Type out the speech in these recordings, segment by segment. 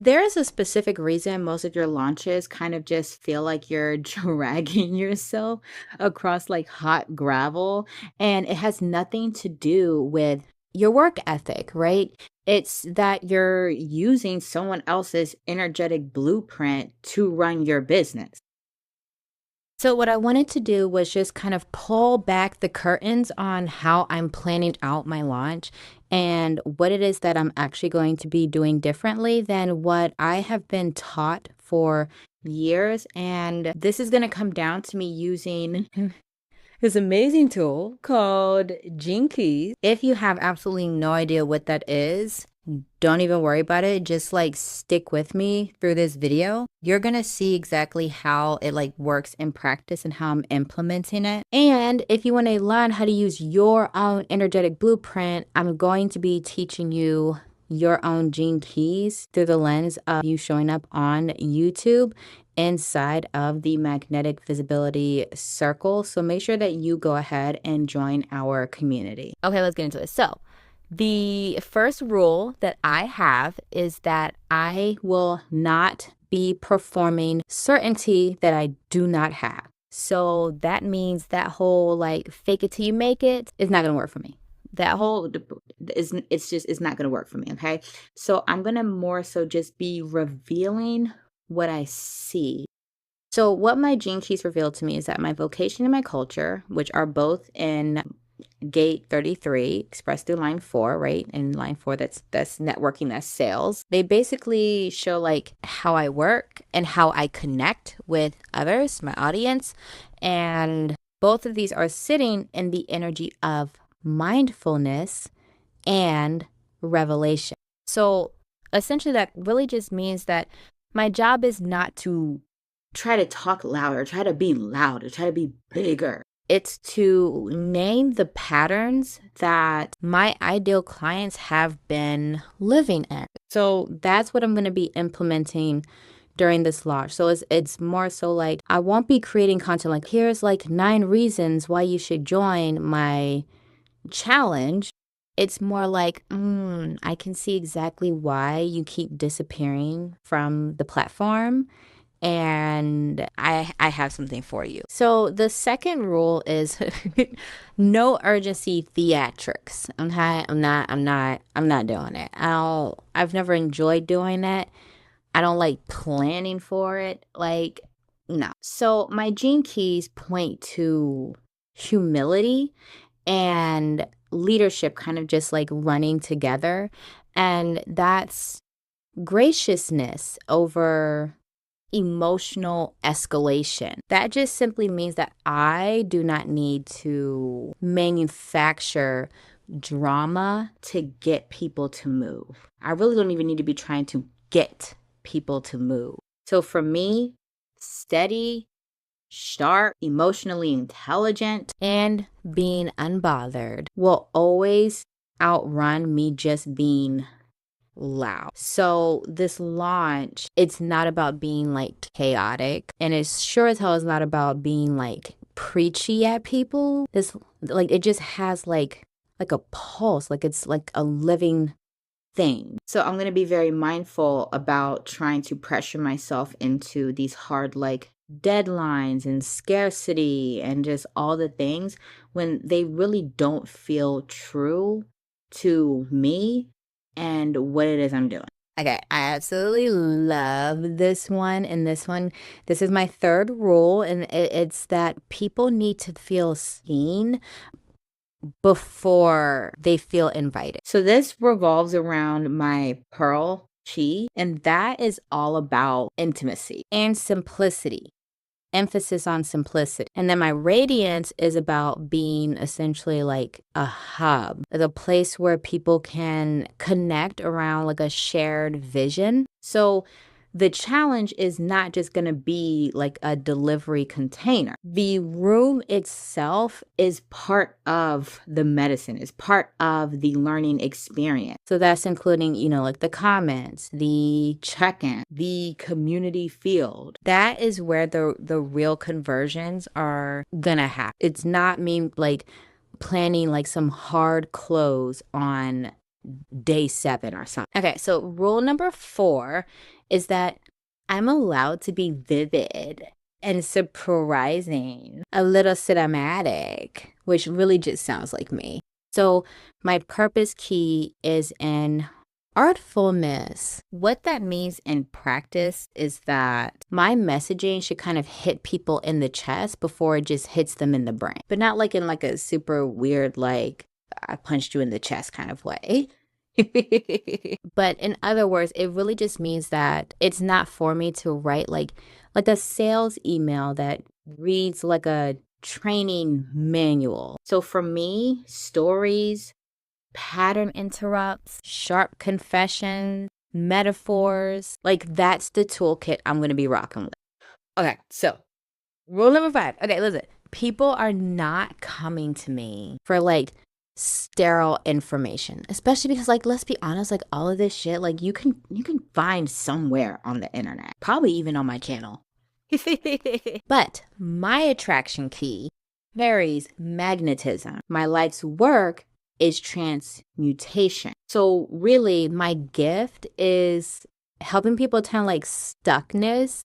There is a specific reason most of your launches kind of just feel like you're dragging yourself across like hot gravel, and it has nothing to do with your work ethic, right? It's that you're using someone else's energetic blueprint to run your business. So, what I wanted to do was just kind of pull back the curtains on how I'm planning out my launch and what it is that I'm actually going to be doing differently than what I have been taught for years. And this is going to come down to me using this amazing tool called Gene Keys. If you have absolutely no idea what that is, don't even worry about it. Just like stick with me through this video. You're going to see exactly how it like works in practice and how I'm implementing it. And if you want to learn how to use your own energetic blueprint, I'm going to be teaching you your own gene keys through the lens of you showing up on YouTube inside of the magnetic visibility circle. So make sure that you go ahead and join our community. Okay, let's get into it. So the first rule that I have is that I will not be performing certainty that I do not have. So that means that whole like fake it till you make it is not going to work for me. That whole it's not going to work for me. Okay. So I'm going to more so just be revealing what I see. So what my gene keys revealed to me is that my vocation and my culture, which are both in gate 33, expressed through line 4, right? And line 4, that's networking, that's sales. They basically show like how I work and how I connect with others, my audience. And both of these are sitting in the energy of mindfulness and revelation. So essentially that really just means that my job is not to try to talk louder, try to be louder, try to be bigger. It's to name the patterns that my ideal clients have been living in. So that's what I'm going to be implementing during this launch. So it's more so like I won't be creating content like here's like 9 reasons why you should join my challenge. It's more like, I can see exactly why you keep disappearing from the platform. And I have something for you. So the second rule is no urgency theatrics. Okay, I'm not doing it. I've never enjoyed doing it. I don't like planning for it. Like, no. So my gene keys point to humility and leadership kind of just like running together. And that's graciousness over emotional escalation. That just simply means that I do not need to manufacture drama to get people to move. I really don't even need to be trying to get people to move. So for me, steady, sharp, emotionally intelligent, and being unbothered will always outrun me just being loud. So this launch, it's not about being like chaotic, and it's sure as hell is not about being like preachy at people. This like it just has like a pulse, like it's like a living thing. So I'm going to be very mindful about trying to pressure myself into these hard like deadlines and scarcity and just all the things when they really don't feel true to me and what it is I'm doing. Okay, I absolutely love this one. And this is my third rule. And it's that people need to feel seen before they feel invited. So this revolves around my Pearl Chi, and that is all about intimacy and simplicity. Emphasis on simplicity. And then my radiance is about being essentially like a hub, the place where people can connect around like a shared vision. So the challenge is not just going to be like a delivery container. The room itself is part of the medicine, is part of the learning experience. So that's including, like the comments, the check-in, the community field. That is where the real conversions are going to happen. It's not me like planning like some hard close on day 7 or something. Okay, so rule number 4 is that I'm allowed to be vivid and surprising, a little cinematic, which really just sounds like me. So my purpose key is in artfulness. What that means in practice is that my messaging should kind of hit people in the chest before it just hits them in the brain, but not like in like a super weird, like I punched you in the chest kind of way. But in other words, it really just means that it's not for me to write like a sales email that reads like a training manual. So for me, stories, pattern interrupts, sharp confessions, metaphors, like that's the toolkit I'm going to be rocking with. Okay, so rule number 5. Okay, listen. People are not coming to me for like sterile information, especially because like let's be honest, like all of this shit like you can find somewhere on the internet, probably even on my channel. But my attraction key varies magnetism. My life's work is transmutation. So really my gift is helping people turn like stuckness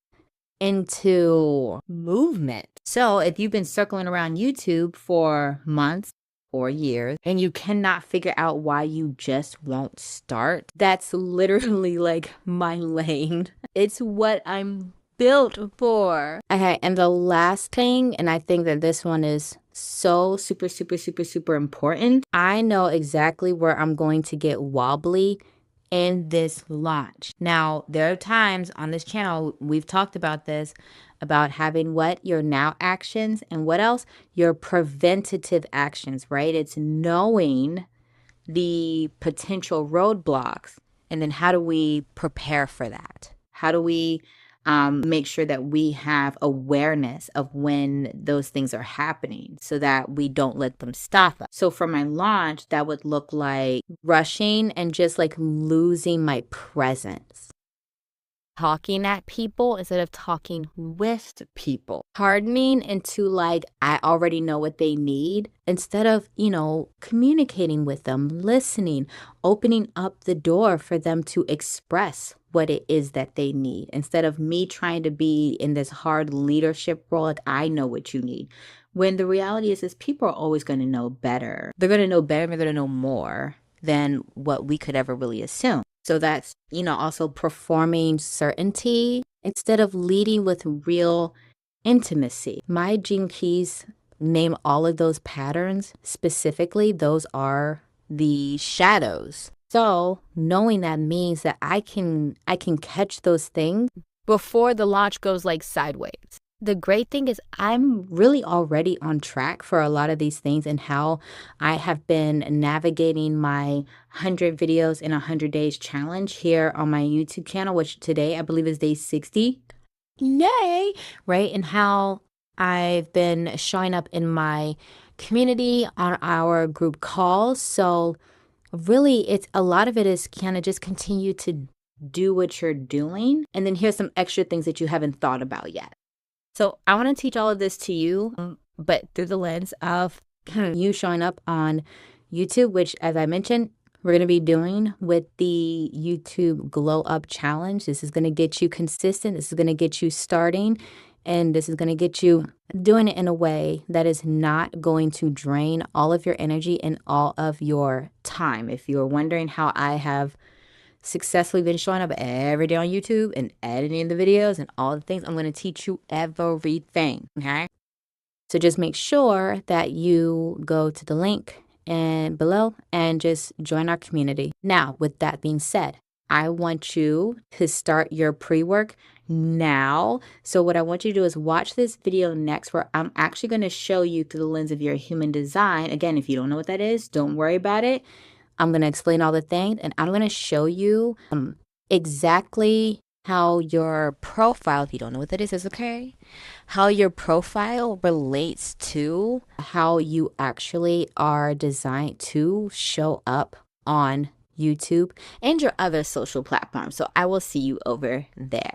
into movement. So if you've been circling around YouTube for months or years and you cannot figure out why you just won't start, that's literally like my lane. It's what I'm built for. Okay, and the last thing, and I think that this one is so super important. I know exactly where I'm going to get wobbly in this launch. Now, there are times on this channel, we've talked about this, about having what? Your now actions, and what else? Your preventative actions, right? It's knowing the potential roadblocks, and then how do we prepare for that? How do we make sure that we have awareness of when those things are happening so that we don't let them stop us? So for my launch, that would look like rushing and just like losing my presence. Talking at people instead of talking with people. Hardening into like, I already know what they need instead of, communicating with them, listening, opening up the door for them to express what it is that they need instead of me trying to be in this hard leadership role. Like, I know what you need. When the reality is people are always going to know better. They're going to know better. They're going to know more than what we could ever really assume. So that's, also performing certainty instead of leading with real intimacy. My gene keys name all of those patterns specifically. Those are the shadows. So knowing that means that I can catch those things before the launch goes like sideways. The great thing is I'm really already on track for a lot of these things and how I have been navigating my 100 videos in 100 days challenge here on my YouTube channel, which today I believe is day 60. Yay! Right? And how I've been showing up in my community on our group calls. So really, it's a lot of it is kind of just continue to do what you're doing. And then here's some extra things that you haven't thought about yet. So I want to teach all of this to you, but through the lens of you showing up on YouTube, which, as I mentioned, we're going to be doing with the YouTube Glow Up Challenge. This is going to get you consistent. This is going to get you starting. And this is going to get you doing it in a way that is not going to drain all of your energy and all of your time. If you're wondering how I have successfully been showing up every day on YouTube and editing the videos and all the things, I'm going to teach you everything, okay? So just make sure that you go to the link and below and just join our community. Now, with that being said, I want you to start your pre-work now. So what I want you to do is watch this video next where I'm actually going to show you through the lens of your human design. Again, if you don't know what that is, don't worry about it. I'm going to explain all the things and I'm going to show you exactly how your profile, if you don't know what that is, it's okay. How your profile relates to how you actually are designed to show up on YouTube and your other social platforms. So I will see you over there.